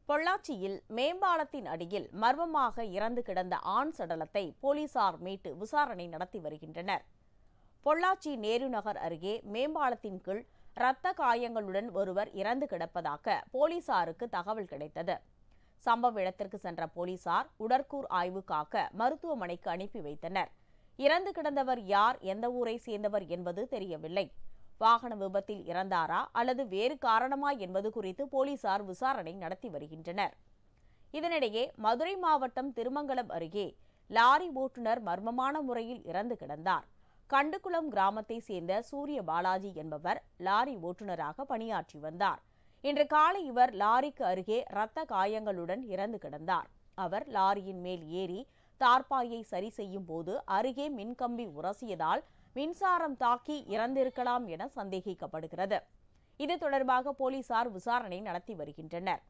பொள்ளாச்சியில் மேம்பாலத்தின் அடியில் மர்மமாக இறந்து கிடந்த ஆண் சடலத்தை போலீசார் மீட்டு விசாரணை நடத்தி வருகின்றனர். பொள்ளாச்சி நேரு நகர் அருகே மேம்பாலத்தின் கீழ் இரத்த காயங்களுடன் ஒருவர் இறந்து கிடப்பதாக போலீசாருக்கு தகவல் கிடைத்தது. சம்பவ இடத்திற்கு சென்ற போலீசார் உடற்கூர் ஆய்வுக்காக மருத்துவமனைக்கு அனுப்பி வைத்தனர். இறந்து கிடந்தவர் யார், எந்த ஊரை சேர்ந்தவர் என்பது தெரியவில்லை. வாகன விபத்தில் இறந்தாரா அல்லது வேறு காரணமா என்பது குறித்து போலீசார் விசாரணை நடத்தி வருகின்றனர். இதனிடையே மதுரை மாவட்டம் திருமங்கலம் அருகே லாரி ஓட்டுநர் மர்மமான முறையில் இறந்து கிடந்தார். கண்டுகுளம் கிராமத்தை சேர்ந்த சூரிய பாலாஜி என்பவர் லாரி ஓட்டுநராக பணியாற்றி வந்தார். இன்று காலை இவர் லாரிக்கு அருகே இரத்த காயங்களுடன் இறந்து கிடந்தார். அவர் லாரியின் மேல் ஏறி தார்பாயை சரி செய்யும் போது அருகே மின்கம்பி உரசியதால் மின்சாரம் தாக்கி இறந்திருக்கலாம் என சந்தேகிக்கப்படுகிறது. இது தொடர்பாக போலீசார் விசாரணை நடத்தி வருகின்றனர்.